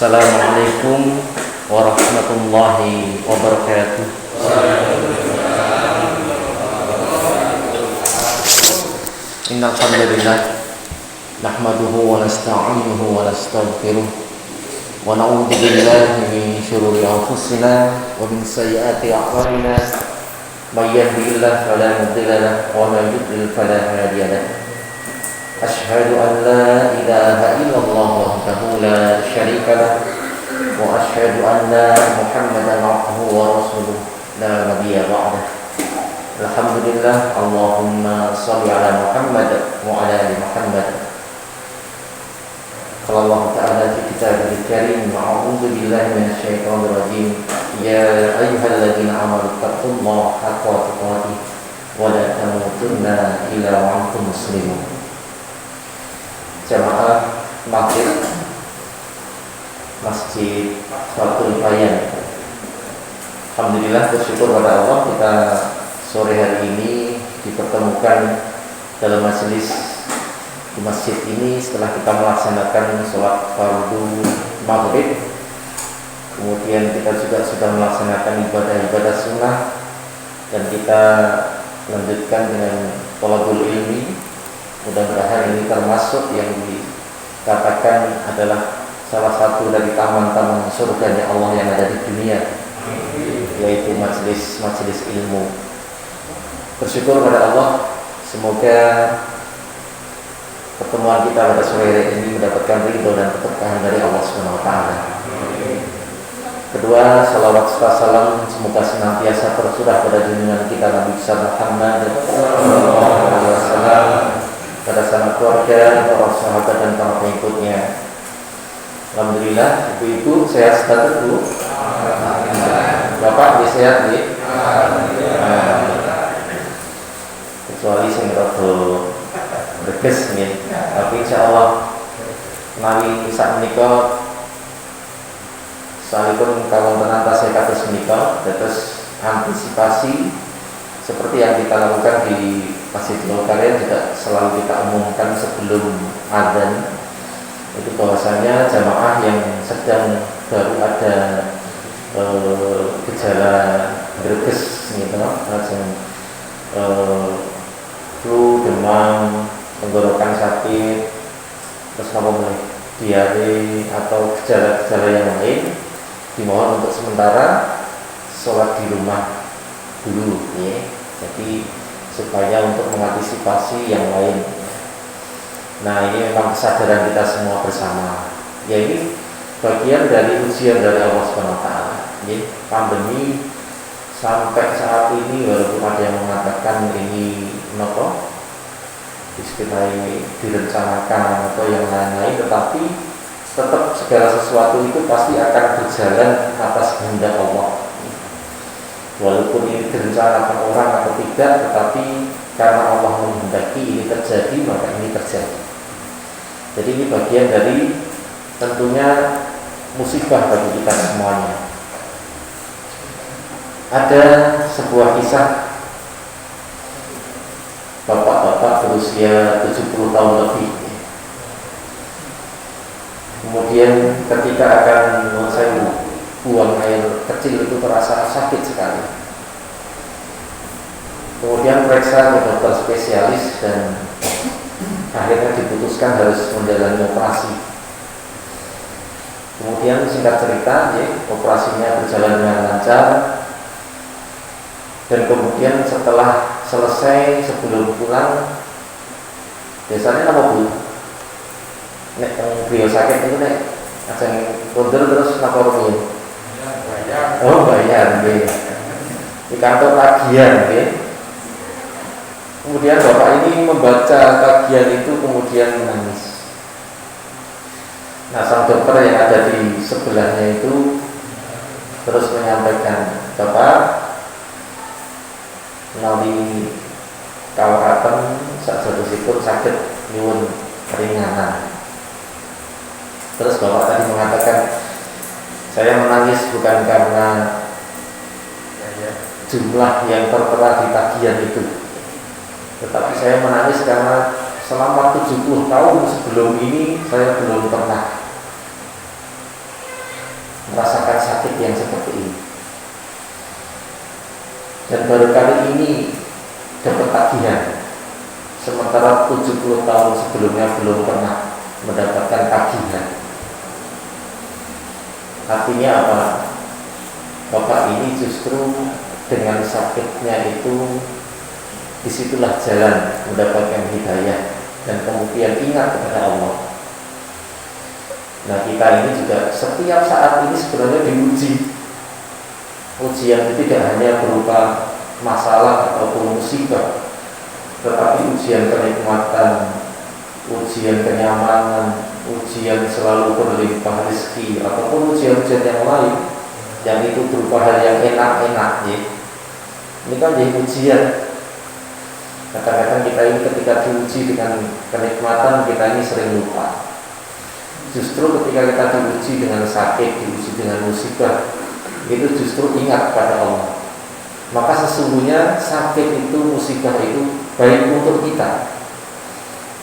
Assalamualaikum warahmatullahi wabarakatuh. Innal hamdalillah nahmaduhu wa nasta'inuhu wa nastaghfiruh wa na'udzu billahi min shururi anfusina wa min sayyiati a'malina may yahdihillahu fala mudilla lahu wa may yudlil fala hadiya lahu. Asyhadu an la ilaha illallah wahdahu la syarika lah wa asyhadu anna Muhammadan abduhu wa rasuluh la nabiyya ba'dah. Alhamdulillah, Allahumma shalli ala Muhammad wa ala ali Muhammad. Qala Allah ta'ala fi kitabihi karim, a'udzu billahi minasyaitonir rajim. Ya ayyuhalladzina amanu taqullaha haqqa tuqatih wa la tamutunna illa wa antum muslimun. Jamaah maghrib Masjid Fathul Bayan. Alhamdulillah, bersyukur pada Allah kita sore hari ini dipertemukan dalam majelis di masjid ini setelah kita melaksanakan sholat fardu maghrib. Kemudian kita juga sudah melaksanakan ibadah-ibadah sunnah dan kita lanjutkan dengan thalabul ilmi. Mudah-mudahan ini termasuk yang dikatakan adalah salah satu dari taman-taman surganya Allah yang ada di dunia, yaitu majelis ilmu. Bersyukur pada Allah, semoga pertemuan kita pada sore hari ini mendapatkan ridho dan keberkahan dari Allah Subhanahu wa taala. Kedua, salawat serta salam semoga senantiasa tercurah pada junjungan kita Nabi Muhammad sallallahu alaihi wasallam, pada sanak keluarga, para sahabat dan para pengikutnya. Alhamdulillah, ibu-ibu sehat sehat dulu. Bapak sehat nih. Kecuali sing rada reges nih. Tapi insyaallah menawi sak menika salipun kawontenan tasih kados menika dados antisipasi seperti yang kita lakukan di Masjid Al-Karim juga selalu kita umumkan sebelum adzan, itu bahwasanya jamaah yang sedang baru ada gejala greges gitu, langsung flu, demam, tenggorokan sakit, terus diare atau gejala-gejala yang lain, dimohon untuk sementara sholat di rumah dulu ya. Jadi supaya untuk mengantisipasi yang lain. Nah, ini memang kesadaran kita semua bersama. Ya, ini bagian dari ujian dari Allah Subhanahu wa taala. Ya, pandemi sampai saat ini walaupun ada yang mengatakan ini istilahnya direncanakan atau yang lain-lain, tetapi tetap segala sesuatu itu pasti akan berjalan atas kehendak Allah. Walaupun ini direncanakan orang atau tidak, tetapi karena Allah menghendaki ini terjadi, maka ini terjadi. Jadi ini bagian dari tentunya musibah bagi kita semuanya. Ada sebuah kisah bapak-bapak berusia 70 tahun lebih. Kemudian ketika akan buang air kecil itu terasa sakit sekali. Kemudian periksa ke dokter spesialis dan akhirnya diputuskan harus menjalani operasi. Kemudian singkat cerita, operasinya berjalan dengan lancar. Dan kemudian setelah selesai, sebelum pulang, biasanya apa bu? Nek beliau sakit itu nek ajeng kondur terus laporin. Oh bayar, di kantor tagihan. Kemudian bapak ini membaca tagihan itu kemudian menangis. Nah, sang dokter yang ada di sebelahnya itu terus menyampaikan, bapak melalui kawaraten sajatosipun sakit nyuwun ringanan. Terus bapak tadi mengatakan, saya menangis bukan karena jumlah yang tertera di tagihan itu, tetapi saya menangis karena selama 70 tahun sebelum ini saya belum pernah merasakan sakit yang seperti ini. Dan baru kali ini dapat tagihan, sementara 70 tahun sebelumnya belum pernah mendapatkan tagihan. Artinya apa? Bapak ini justru dengan sakitnya itu, disitulah jalan mendapatkan hidayah dan kemudian ingat kepada Allah. Nah, kita ini juga setiap saat ini sebenarnya diuji. Ujian itu tidak hanya berupa masalah ataupun musibah, tetapi ujian kenikmatan, ujian kenyamanan, ujian selalu berlimpah rezeki, ataupun ujian-ujian yang lain yang itu berupa hal yang enak-enak ya. Ini kan jadi ujian. Kadang-kadang kita ini ketika diuji dengan kenikmatan, kita ini sering lupa. Justru ketika kita diuji dengan sakit, diuji dengan musibah, itu justru ingat pada Allah. Maka sesungguhnya sakit itu, musibah itu baik untuk kita.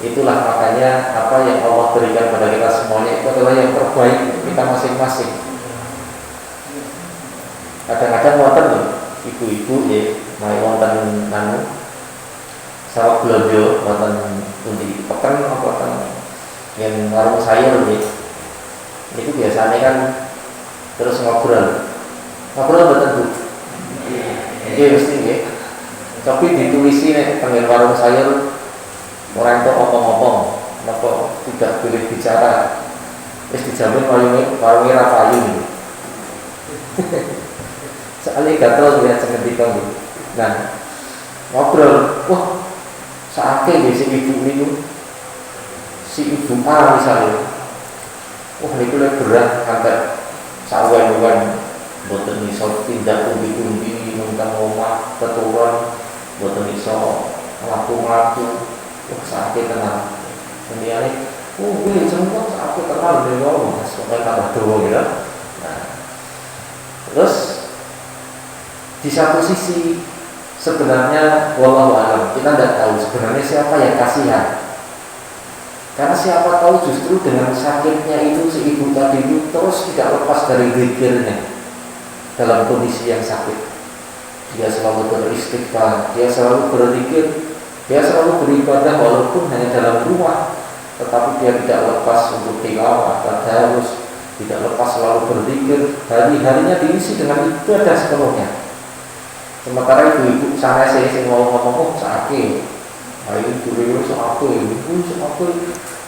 Itulah makanya apa yang Allah berikan pada kita semuanya itu adalah yang terbaik untuk kita masing-masing. Kadang-kadang wonten lho, ibu-ibu ya, mai wonten sawah belanja wonten pundi peken apa kan yang warung sayur ya. Itu biasanya kan terus ngobrol betul Bu. Nggih mesti nggih. Tapi ditulisi nek teng warung sayur ora entuk apa-apa, napa tidak boleh bicara. Wis dijamin warunge ra payu. Soalnya gatel lihat seketika Bu. Nah, ngobrol, wah saake nggih si ibu niku. Si ibu A misalnya. Wah niku lek berat sampai sawen-wen boten iso tindak umbi-umbi nang omah teturon, boten iso mlaku-mlaku. Wah saake tenan. Kemudian kuwi jengkok saake tenan lho, sampai tambah dawa gitu. Nah, terus di satu sisi sebenarnya wallahu alam kita tidak tahu sebenarnya siapa yang kasihan, karena siapa tahu justru dengan sakitnya itu si ibu tadi itu terus tidak lepas dari zikirnya dalam kondisi yang sakit. Dia selalu beristighfar, dia selalu berzikir, dia selalu beribadah walaupun hanya dalam rumah, tetapi dia tidak lepas untuk tilawah, tadarus, tidak lepas selalu berzikir, hari-harinya diisi dengan ibadah sepenuhnya. Sementara ibu-ibu sana saya mau ngomong sakit, ayo dulu sakit,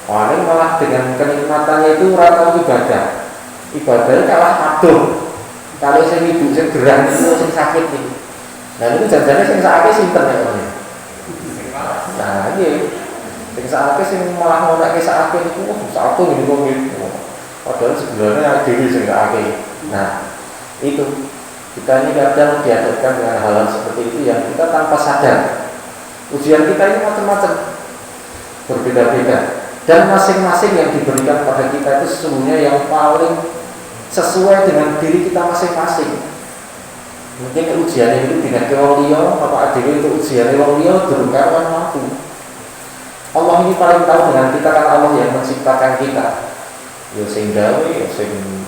paling malah dengan kenikmatannya itu rata ibadah, ibadahnya kalah aduh. Kalau saya ibu saya gerah itu saya sakit nih, nah itu jangan-jangan saya sakit simpen ya Om. Nah ini, saya sakit saya malah mau nak sakit itu, sakit ini kok gitu. Padahal sebenarnya diri saya sakit. Nah itu. Kita ini kadang dihadapkan dengan hal-hal seperti itu yang kita tanpa sadar. Ujian kita ini macam-macam, berbeda-beda, dan masing-masing yang diberikan pada kita itu sesungguhnya yang paling sesuai dengan diri kita masing-masing. Mungkin ujian itu dengan wong liya, apa adewe itu ujian wong liya durung karuan mampu. Allah ini paling tahu dengan kita, kan Allah yang menciptakan kita. Ya sing gawe, ya sing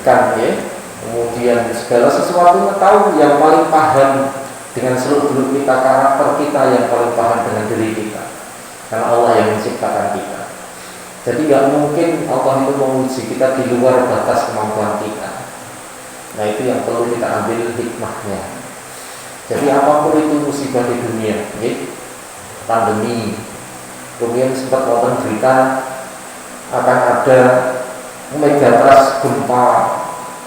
kan ya, kemudian segala sesuatu tahu, yang paling paham dengan seluruh kita, karakter kita yang paling paham dengan diri kita, karena Allah yang menciptakan kita. Jadi nggak mungkin Allah itu menguji kita di luar batas kemampuan kita. Nah itu yang perlu kita ambil hikmahnya. Jadi apapun itu musibah di dunia, ya, pandemi, kemudian sempat wonten berita akan ada megatrust gempa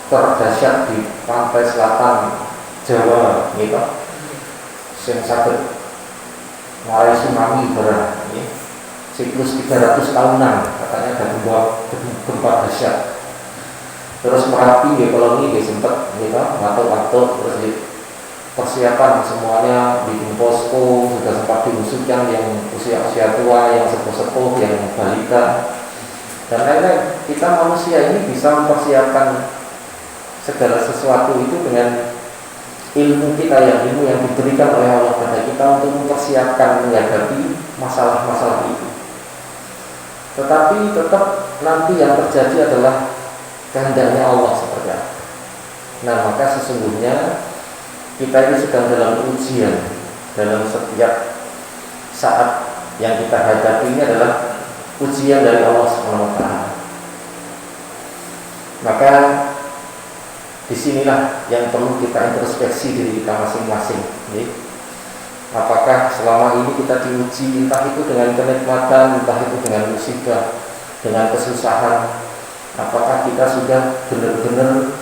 terdahsyat di pantai selatan Jawa, gitu. Yang sakit mulai tsunami berat, ya. Siklus 300 tahunan katanya ada gempa dahsyat. Terus Merapi, ya, kalau ini sempat, gitu, waktu terus persiapan semuanya bikin posko, sudah sempat diusulkan yang usia tua, yang sepuh-sepuh, yang balita. Dan lain-lain. Kita manusia ini bisa mempersiapkan segala sesuatu itu dengan ilmu kita, ilmu yang diberikan oleh Allah kepada kita untuk mempersiapkan menghadapi masalah-masalah itu. tetapi tetap nanti yang terjadi adalah kehendaknya Allah seperti apa. Nah, maka sesungguhnya kita ini sedang dalam ujian dalam setiap saat yang kita hadapi ini adalah ujian dari Allah Subhanahu wa taala. Maka disinilah yang perlu kita introspeksi diri kita masing-masing. Apakah selama ini kita diuji entah itu dengan kenikmatan, entah itu dengan musibah, dengan kesusahan, apakah kita sudah benar-benar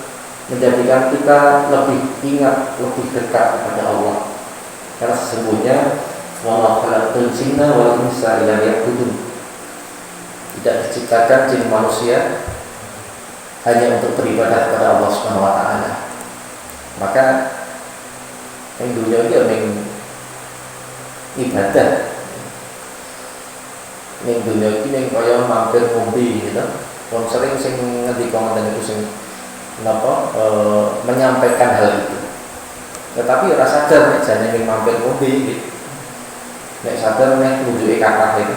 menjadikan kita lebih ingat, lebih dekat kepada Allah. Karena sesungguhnya wa khalaqal jinna wal insa illa liya'budun. Tidak diciptakan jin manusia hanya untuk beribadah kepada Allah Subhanahu wa taala. Maka yang dunia ini ibadah. Ning dunia iki ning kaya mampir ngombe gitu. Wong sering sing ngendika ngoten niku sing menyampaikan hal itu. Tetapi ora sadar nek jane ning mampir ngombe iki. Nek sadar nek nunjuke kathah itu.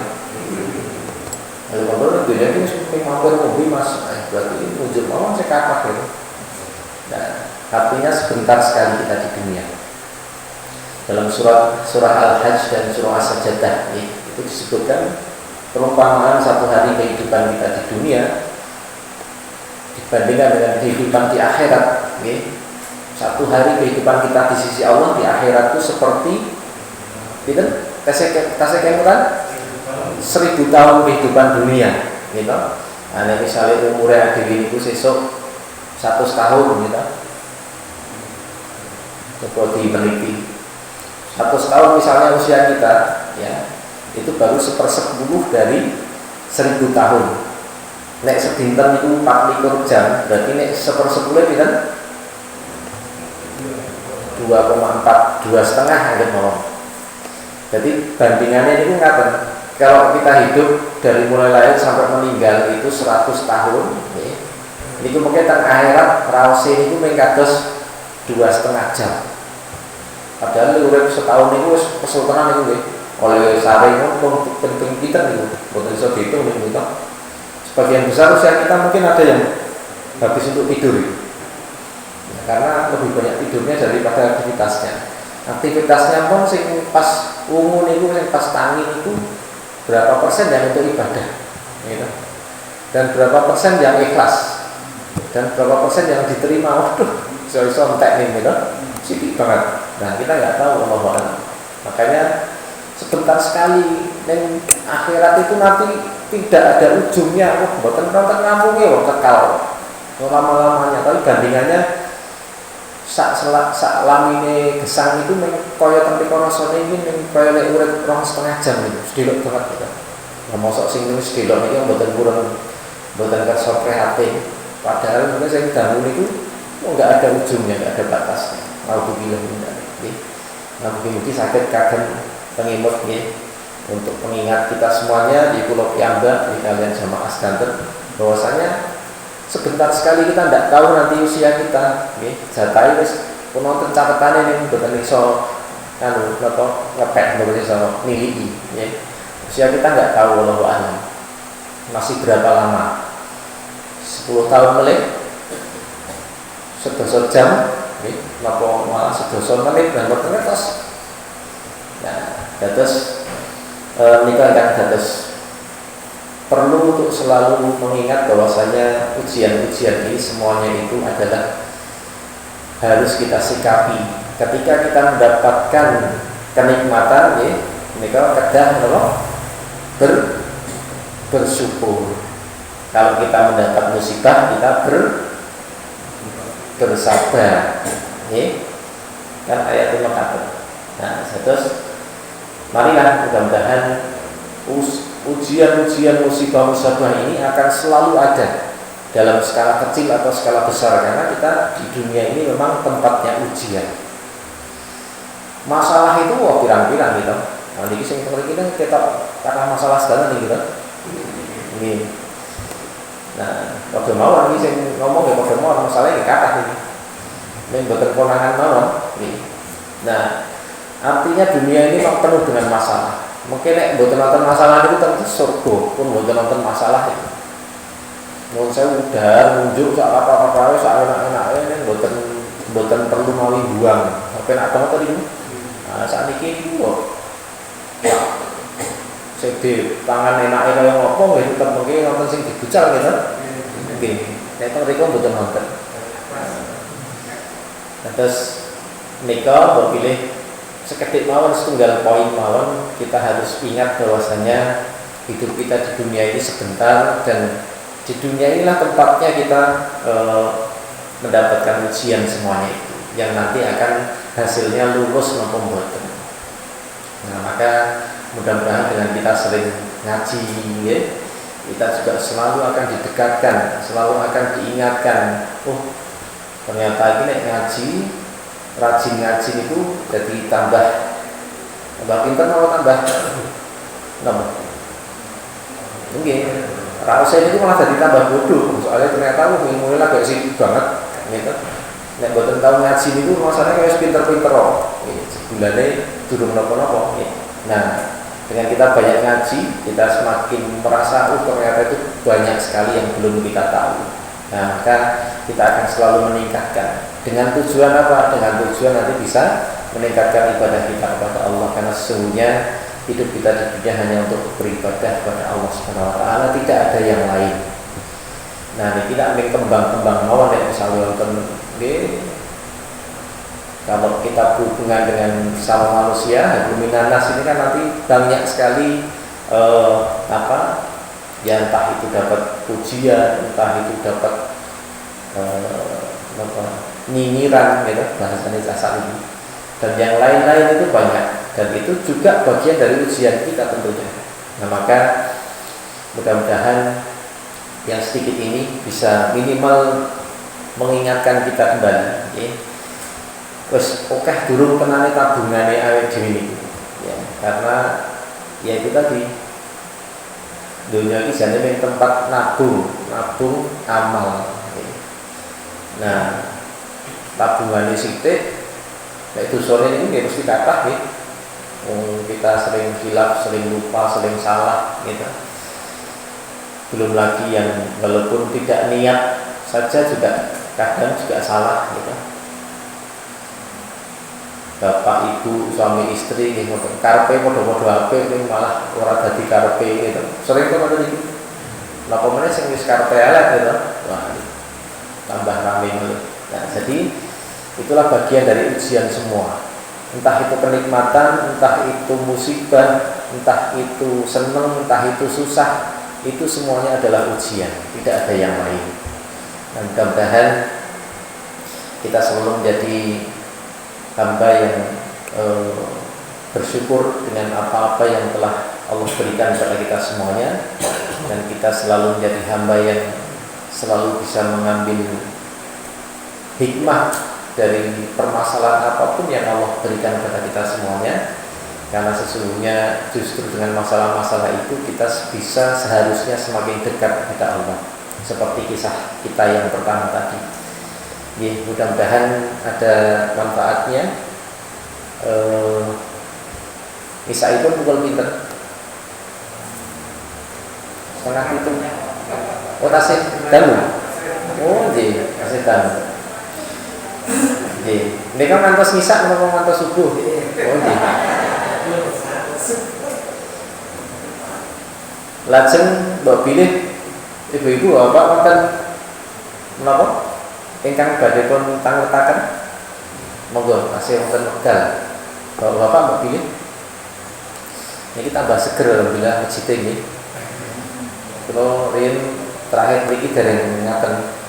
Lalu kalau dunia ini sing mampir ngombe Mas, berarti ini nunjuk mawon sing kathah itu. Nah, artinya sebentar sekali kita di dunia. Dalam surah Al-Hajj dan surah As-Sajdah itu disebutkan perumpamaan satu hari kehidupan kita di dunia dibandingkan dengan kehidupan di akhirat. Satu hari kehidupan kita di sisi Allah di akhirat itu seperti itu kasih kan 1000 tahun kehidupan dunia gitu. Nah, misalnya umurnya adewi itu sesuk 100 tahun gitu. Coba meneliti 100 tahun misalnya usia kita, ya, itu baru 1/10 dari 1000 tahun. Nek sedinten itu 24 jam, berarti nek 1/10 itu kan 2,4, 2,5 anggap mawon. Jadi bandingannya itu ngaten. Kalau kita hidup dari mulai lahir sampai meninggal itu 100 tahun, ya, ini mungkin teng akhirat raos ini mengkados 2,5 jam. Padahal urip setahun itu kesultanan itu nggih. Oleh sare ngono penting kita niku. Boten iso diitung niku. Sebagian besar usia kita mungkin ada yang habis untuk tidur. Ya, karena lebih banyak tidurnya daripada aktivitasnya. Aktivitasnya pun sing pas ungu niku sing pas tangi itu berapa persen yang untuk ibadah. Gitu. Dan berapa persen yang ikhlas. Dan berapa persen yang diterima. Waduh, iso entek nih gitu. Sedikit banget. Nah, kita nggak tahu Allah. Makanya sebentar sekali dan akhirat itu nanti tidak ada ujungnya. Bukan nonton ngampungnya kekal lama-lamanya. Tapi bandingannya sak lamine gesang itu kaya tempe rasane iki kaya lek urip 2,5 jam itu. Sedilok banget gitu. Lah mosok sing nulis sedilok iki mboten kurang mboten kersa prihatin. Padahal mungkin sing dangu niku enggak ada ujungnya, enggak ada batasnya. Alhamdulillah mungkin sakit kadang pengimut untuk pengingat kita semuanya di Pulau Piamba di kalian jamaah Askanter bahwasanya sebentar sekali kita tidak tahu nanti usia kita. Jatai wis penonton catatannya ini boten iso ngepet boten iso nilai. Usia kita nggak tahu wallahu a'lam. Masih berapa lama? 10 tahun melek, 11 jam. Napa malah sedoso menit dan boten ngertos. Nah, dados menika kan dados perlu untuk selalu mengingat bahwasanya ujian-ujian ini semuanya itu adalah harus kita sikapi. Ketika kita mendapatkan kenikmatan, menika kedah bersyukur. Kalau kita mendapat musibah, kita bersabar. Kan ayat itu mengatakan. Nah, terus marilah mudah-mudahan ujian-ujian musibah-musibah ini akan selalu ada dalam skala kecil atau skala besar, karena kita di dunia ini memang tempatnya ujian. Masalah itu pirang-pirang gitu. Nah, ini sing kita karena masalah segala nih gitu. Ini. Nah, pada mawon iki sing ngomong ya pada mawon masalahnya kathah iki. Ning boten konangan mawon. Nah, artinya dunia ini memang penuh dengan masalah. Mungkin nek mboten nonton masalah itu tentu surga pun mboten nonton masalah itu. Mun saya udah nunjuk sak apa-apa sak enak-enake nek mboten perlu mawi buang. Apa nak apa tadi? Nah, saat ini kok sing tangan enake kaya ngopo nggih tetep mengki nonton sing dibucal gitu. Nggih. Nek mriko mboten nonton. Terus nika berpilih seketik mawon setunggal poin mawon, kita harus ingat bahwasanya hidup kita di dunia ini sebentar, dan di dunia inilah tempatnya kita mendapatkan ujian semuanya itu, yang nanti akan hasilnya lulus maupun boten. Nah, maka mudah-mudahan dengan kita sering ngaji ya, kita juga selalu akan didekatkan, selalu akan diingatkan, oh ternyata ini ngaji, rajin ngaji itu jadi tambah pinter atau tambah nambah mungkin rasa ini malah jadi tambah bodoh, soalnya ternyata ilmunya agak sibuk banget gitu. Nek boten tahu ngaji itu masalahnya kayak pinter-pinter kok sebulannya durung nopo-nopo. Nah, dengan kita banyak ngaji, kita semakin merasa ternyata itu banyak sekali yang belum kita tahu. Nah, maka kita akan selalu meningkatkan. Dengan tujuan apa? Dengan tujuan nanti bisa meningkatkan ibadah kita kepada Allah, karena sesungguhnya hidup kita di dunia hanya untuk beribadah kepada Allah Subhanahu wa taala, tidak ada yang lain. Nah, ini tidak ambil kembang-kembang mawon nek misalnya wonten kalau kita berhubungan dengan sama manusia, luminanas ini kan nanti banyak sekali ya entah itu dapat pujian, entah itu dapat nyinyiran gitu bahasanya dasar ini, dan yang lain-lain itu banyak, dan itu juga bagian dari ujian kita tentunya. Nah, maka mudah-mudahan yang sedikit ini bisa minimal mengingatkan kita kembali ya. Terus oke durung kenane tabungane awake dhewe niku ya, karena ya itu tadi dunia ini jadi tempat nabung amal ya. Nah, tabungannya sithik nek itu sore ini nggih mesti kathah nggih. Kita sering hilaf, sering lupa, sering salah gitu. Belum lagi yang walaupun tidak niat saja juga kadang juga salah gitu. Bapak, ibu, suami, istri nggih karepe padha-padha apik ning malah ora dadi karepe gitu. Sering kok ngoten iki. Napa meneh sing wis karepe elek gitu. Wah, tambah rame mulai. Nah, jadi itulah bagian dari ujian semua. Entah itu kenikmatan, entah itu musibah, entah itu senang, entah itu susah, itu semuanya adalah ujian, tidak ada yang lain. Dan mudah-mudahan kita selalu menjadi hamba yang bersyukur dengan apa-apa yang telah Allah berikan kepada kita semuanya, dan kita selalu menjadi hamba yang selalu bisa mengambil hikmah dari permasalahan apapun yang Allah berikan kepada kita semuanya, karena sesungguhnya justru dengan masalah-masalah itu kita bisa seharusnya semakin dekat kepada Allah, seperti kisah kita yang pertama tadi. Ya, mudah-mudahan ada manfaatnya. Isya itu pukul pinter setengah itu. Oh, tasik dalu. Oh, iya, tasik dalu. Ini kan mantas misa atau mantas subuh? Oh, iya. Lajeng mbok pilih ibu-ibu bapak wonten menapa ingkang badhe pun tangletaken, monggo asih wonten wekdal bapak mbok pilih niki tambah seger alhamdulillah masjid nggih. Kalau riyen terakhir mriki dereng ngaten.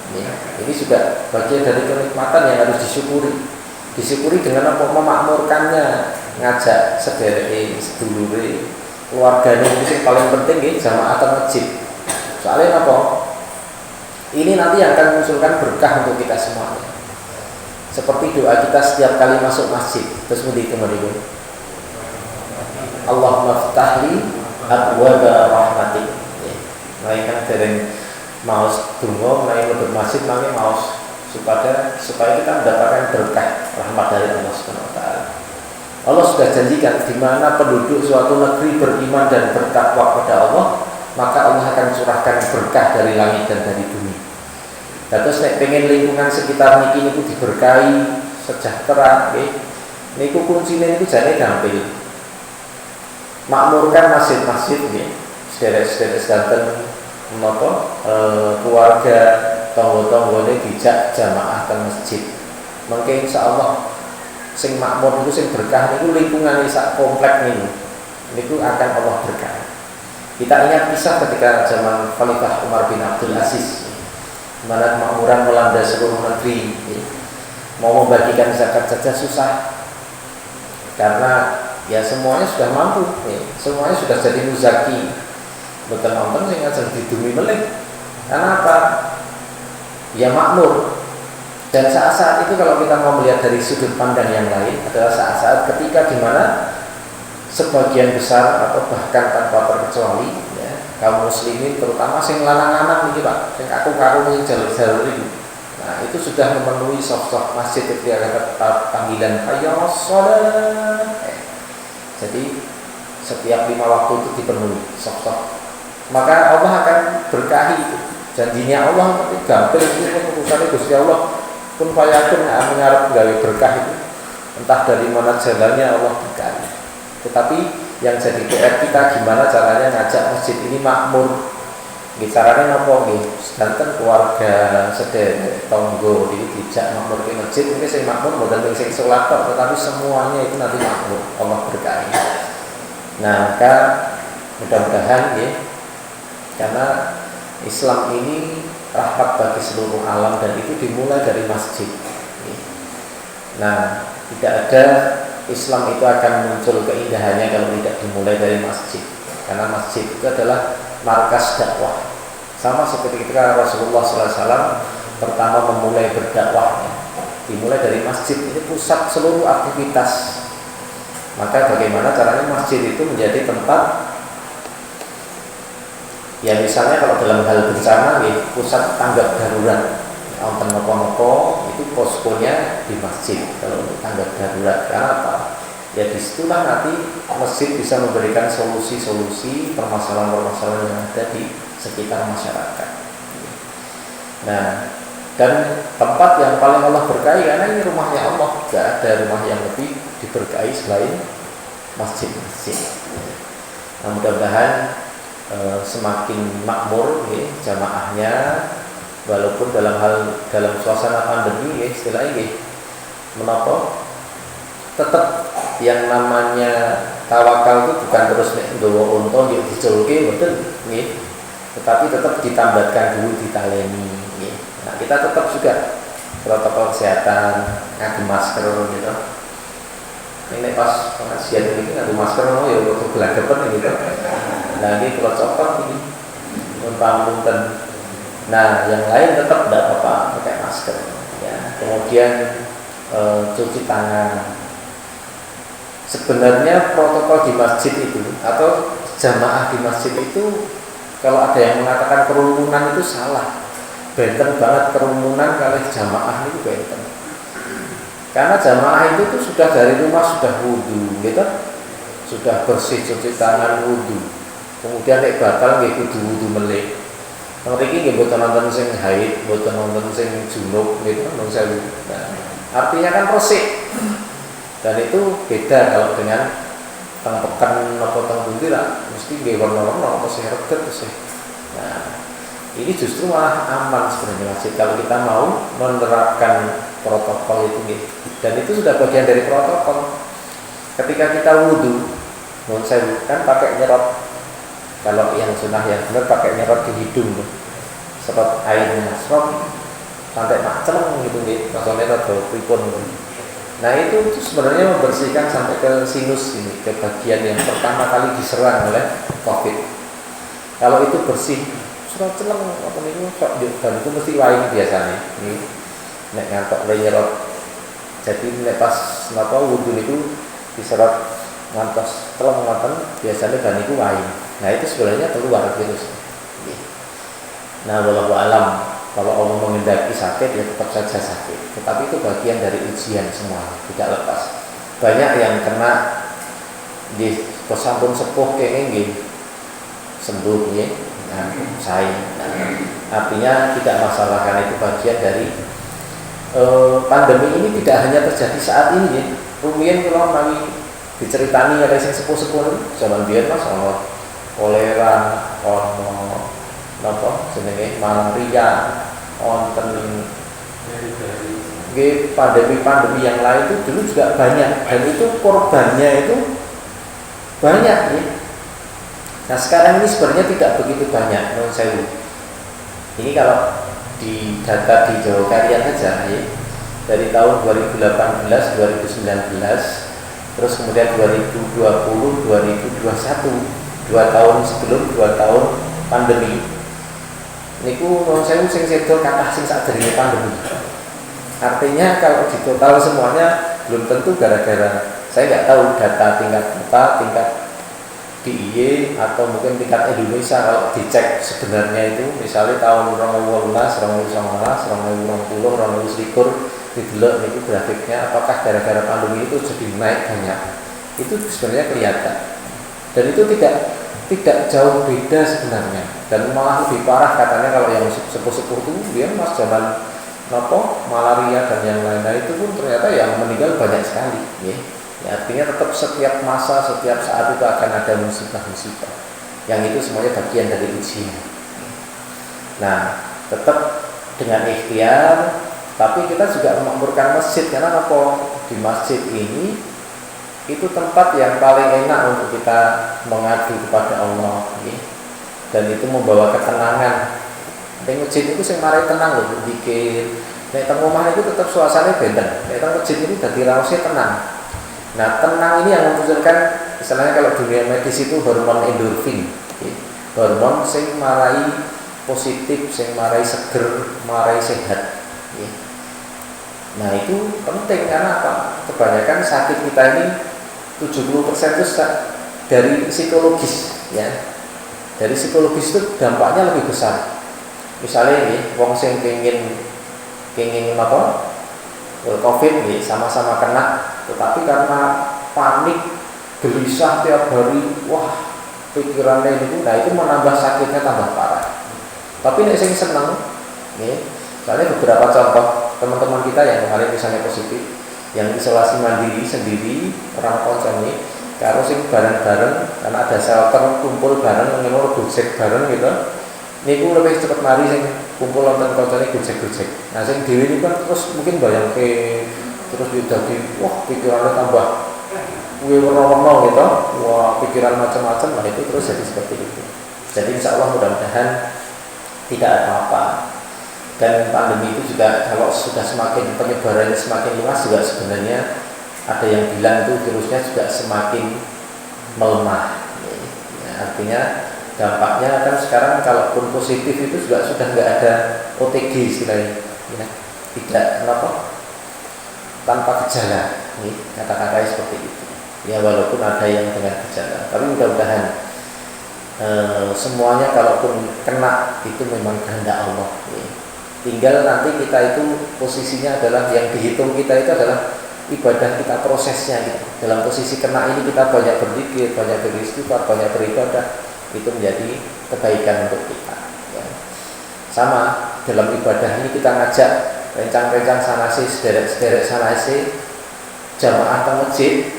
Ini juga bagian dari kenikmatan yang harus disyukuri dengan apa? Memakmurkannya, ngajak sederek sedulure, keluarganya itu yang paling penting ya, jamaah masjid. Soalnya apa? Ini nanti yang akan mengusulkan berkah untuk kita semuanya. Seperti doa kita setiap kali masuk masjid. Terus kemudian Allahumma ftahli abwaba rahmatik. Mereka dereng mau tunggu, mulai untuk masjid, kami mau supaya kita mendapatkan berkah rahmat dari Allah Subhanahu wa taala. Allah sudah janjikan di mana penduduk suatu negeri beriman dan bertakwa kepada Allah, maka Allah akan curahkan berkah dari langit dan dari bumi. Terus nek pengen lingkungan sekitar niki niku diberkahi, sejahtera, nggih. Niku kuncine niku jane gampil. Makmurkan masjid-masjid nggih. Sederek-sederek sedanten menapa keluarga tangga-tanggane dijak jamaah ke masjid. Mengke insyaallah sing makmur niku sing berkah niku lingkungan sak komplek niku akan Allah berkah. Kita ingat kisah ketika zaman Khalifah Umar bin Abdul Aziz, mana kemakmuran melanda seluruh negeri, mau membagikan zakat saja susah karena ya semuanya sudah mampu, semuanya sudah jadi muzaki, betul nonton sehingga jadi didumi melih. Karena apa? Ya makmur. Dan saat-saat itu kalau kita mau melihat dari sudut pandang yang lain adalah saat-saat ketika di mana sebagian besar atau bahkan tanpa terkecuali ya, kaum muslimin terutama sing lanang-lanang iki Pak, sing kaku-kaku sing jalur-jalur itu. Nah, itu sudah memenuhi sok-sok masjid ketika ada panggilan hayya shalah. Jadi setiap 5 waktu itu dipenuhi sok-sok. Maka Allah akan berkahi itu. Janjinya Allah tapi gampil itu urusannya Gusti Allah. Pun fayakun mengarep gawe berkah itu entah dari mana jalannya Allah berkahi. Tetapi yang jadi PR kita gimana caranya ngajak masjid ini makmur. Nggih carane napa nggih? Sedanten keluarga sedherek tangga iki dijak makmur ke masjid, mungkin sing makmur mboten sing salat tok, tetapi semuanya itu nanti makmur. Allah berkahi. Nah, maka mudah-mudahan nggih karena Islam ini rahmat bagi seluruh alam dan itu dimulai dari masjid. Nah, tidak ada Islam itu akan muncul keindahannya kalau tidak dimulai dari masjid. Karena masjid itu adalah markas dakwah. Sama seperti ketika Rasulullah SAW pertama memulai berdakwahnya, dimulai dari masjid, ini pusat seluruh aktivitas. Maka bagaimana caranya masjid itu menjadi tempat ya misalnya kalau dalam hal bencana nih, pusat tanggap darurat wonten nopo-nopo itu poskonya di masjid kalau untuk tanggap darurat. Karena apa? Ya disitulah nanti masjid bisa memberikan solusi-solusi permasalahan-permasalahan yang ada di sekitar masyarakat. Nah, dan tempat yang paling Allah berkahi karena ini rumahnya Allah, tidak ada rumah yang lebih diberkahi selain masjid-masjid. Nah, mudah-mudahan semakin makmur ya, jamaahnya walaupun dalam suasana pandemi ya, istilahnya ya, menapa tetap yang namanya tawakal itu bukan terus nek nggawa unta yo diculke mboten nggih, tetapi tetap ditambatkan dulu ditaleni nggih. Nah, kita tetap juga protokol kesehatan, nganggo masker gitu. Ini pas pengajian ini nganggo masker ya untuk gelagapan gitu. Nah, ini kalau copot ini muntah-muntah. Nah, yang lain tetap tidak apa-apa pakai masker ya. Kemudian cuci tangan. Sebenarnya protokol di masjid itu atau jamaah di masjid itu kalau ada yang mengatakan kerumunan itu salah. Benten banget kerumunan kalau jamaah itu benten. Karena jamaah itu tuh sudah dari rumah sudah wudu gitu. Sudah bersih cuci tangan wudu. Kemudian nek batal nggih kudu wudu melih. Mriki nggih boten wonten sing haid, boten wonten sing junub gitu, nun sewu. Nah, artinya kan resik. Dan itu beda kalau dengan teng pekan napa teng pundi lah, mesti nggih warna-warna apa sih reget sih. Nah, ini justru malah aman sebenarnya masjid kalau kita mau menerapkan protokol itu nggih. Dan itu sudah bagian dari protokol. Ketika kita wudu, nun sewu kan pakai nyerot. Kalau yang sunnah yang benar pakai nyerot di hidung tuh, serot airnya, serot sampai macam gitu nih, maksudnya atau pripun. Nah itu sebenarnya membersihkan sampai ke sinus ini, ke bagian yang pertama kali diserang oleh COVID. Kalau itu bersih, serot celeng apa nih, dan itu mesti lain biasanya. Ini nek ngantok nyerot. Jadi nek pas napa wudhu itu diserot ngantos celeng ngoten biasanya dan itu lain. Nah itu sebenarnya keluar virus. Nah wallahu alam, kalau Allah mengendaki sakit ya tetap saja sakit. Tetapi itu bagian dari ujian semua, tidak lepas. banyak yang kena di sampun sepuh kenging nggih sembuh nggih. Nah, artinya tidak masalah karena itu bagian dari pandemi ini tidak hanya terjadi saat ini ya. Rumiyin kula menawi diceritani oleh sing sepuh-sepuh zaman biyen Mas ono kolera, ono napa jenenge malaria, wonten nggih pandemi-pandemi yang lain itu dulu juga banyak dan itu korbannya itu banyak ya. Nah sekarang ini sebenarnya tidak begitu banyak menurut saya. Ini kalau di data di Jawa Karian saja ya, dari tahun 2018, 2019, terus kemudian 2020, 2021, 2 tahun sebelum 2 tahun pandemi. Niku menurut saya sing sedo kathah sing sadurunge pandemi. Artinya kalau di total semuanya belum tentu gara-gara saya nggak tahu data tingkat kota, tingkat DIY atau mungkin tingkat Indonesia kalau dicek sebenarnya itu misalnya tahun 2018, 2019, 2020, 2021 didelok niku grafiknya apakah gara-gara pandemi itu jadi naik banyak. Itu sebenarnya kelihatan. Dan itu tidak jauh beda sebenarnya dan malah lebih parah katanya kalau yang sepuh-sepuh itu dia mas zaman malaria dan yang lain-lain itu pun ternyata yang meninggal banyak sekali ya. Ya, artinya tetap setiap masa, setiap saat itu akan ada musibah-musibah yang itu semuanya bagian dari ujian. Nah, tetap dengan ikhtiar, tapi kita juga memakmurkan masjid karena apa? Di masjid ini itu tempat yang paling enak untuk kita mengadu kepada Allah ya. Dan itu membawa ketenangan. Di masjid itu sing marai tenang loh, dikir. Nek teng omah itu tetap suasananya beda. Nek teng masjid itu dadi raosnya tenang. Nah tenang ini yang memunculkan misalnya kalau dunia medis itu hormon endorfin ya. Hormon sing marai positif, sing marai seger, marai sehat ya. Nah itu penting karena apa? Kebanyakan sakit kita ini 70% itu dari psikologis ya. Dari psikologis itu dampaknya lebih besar. Misalnya ini wong sing kenging apa? Covid nih sama-sama kena, tetapi karena panik, gelisah tiap hari, wah pikirannya itu, nah itu menambah sakitnya tambah parah. Tapi nek sing seneng, nih, misalnya beberapa contoh teman-teman kita yang kemarin misalnya positif, yang isolasi mandiri sendiri, orang koncone, karo sing bareng-bareng, karena ada shelter kumpul bareng, ngono gojek bareng gitu. Niku lebih cepat mari sing kumpul nonton koncone gojek-gojek. Nah sing dhewe niku kan terus mungkin bayangke terus dadi wah pikirannya tambah kuwi werna-werna gitu. Wah pikiran macam-macam lah itu terus jadi seperti itu. Jadi insya Allah mudah-mudahan tidak ada apa-apa. Dan pandemi itu juga kalau sudah semakin penyebarannya semakin luas juga sebenarnya ada yang bilang itu virusnya juga semakin melemah. Ya, artinya dampaknya kan sekarang kalaupun positif itu juga sudah nggak ada OTG istilahnya ya. Tidak tanpa gejala ya. Kata-katanya seperti itu ya, walaupun ada yang dengan gejala tapi mudah-mudahan semuanya kalaupun kena itu memang kehendak Allah ya. Tinggal nanti kita itu posisinya adalah yang dihitung kita itu adalah ibadah kita, prosesnya gitu. Dalam posisi kena ini kita banyak berzikir, banyak beristighfar, banyak beribadah, itu menjadi kebaikan untuk kita ya. Sama dalam ibadah ini kita ngajak rencang-rencang sanasi, sederek-sederek sanasi jamaah teng masjid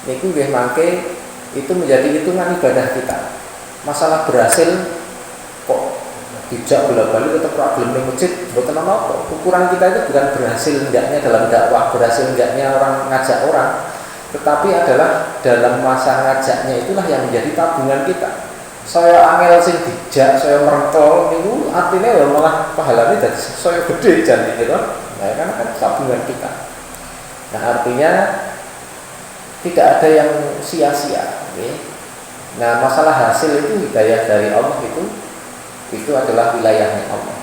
niku nggih mangke itu menjadi hitungan ibadah kita. Masalah berhasil kok dijak bola-bali tetap ora gelem ning masjid mboten apa. Ukuran kita itu bukan berhasil enggaknya dalam dakwah, berhasil enggaknya orang ngajak orang, tetapi adalah dalam masa ngajaknya itulah yang menjadi tabungan kita. Saya angel sing dijak, saya merentol niku artinya ya malah pahalanya dadi saya gede jan gitu. Nah, karena kan tabungan kita. Nah, artinya tidak ada yang sia-sia, okay? Nah, masalah hasil itu hidayah dari Allah itu adalah wilayahnya Allah.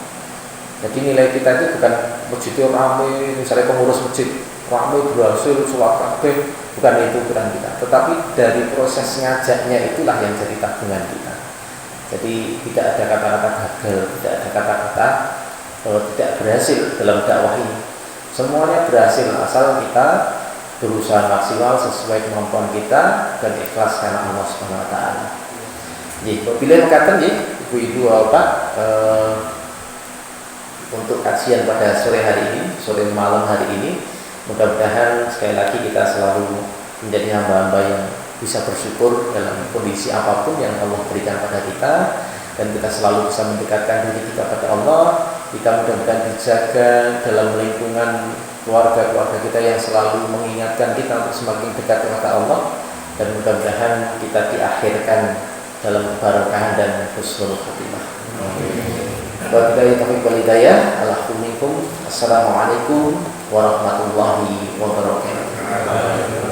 Jadi nilai kita itu bukan masjidnya ramai, misalnya pengurus masjid ramai berhasil sholat kabeh, bukan itu ukuran kita. Tetapi dari proses ngajaknya itulah yang jadi tabungan kita. Jadi tidak ada kata-kata gagal, tidak ada kata-kata tidak berhasil dalam dakwah ini. Semuanya berhasil asal kita berusaha maksimal sesuai kemampuan kita dan ikhlas karena Allah Subhanahu wa taala. Nggih, bila mekaten nggih Ibu-ibu Bapak untuk kajian pada sore hari ini, sore malam hari ini, mudah-mudahan sekali lagi kita selalu menjadi hamba-hamba yang bisa bersyukur dalam kondisi apapun yang Allah berikan pada kita, dan kita selalu bisa mendekatkan diri kita pada Allah. Kita mudah-mudahan dijaga dalam lingkungan keluarga-keluarga kita yang selalu mengingatkan kita untuk semakin dekat kepada Allah, dan mudah-mudahan kita diakhirkan dalam keberkahan dan husnul khotimah. Wabillahi taufiq wal hidayah. Assalamualaikum warahmatullahi wabarakatuh.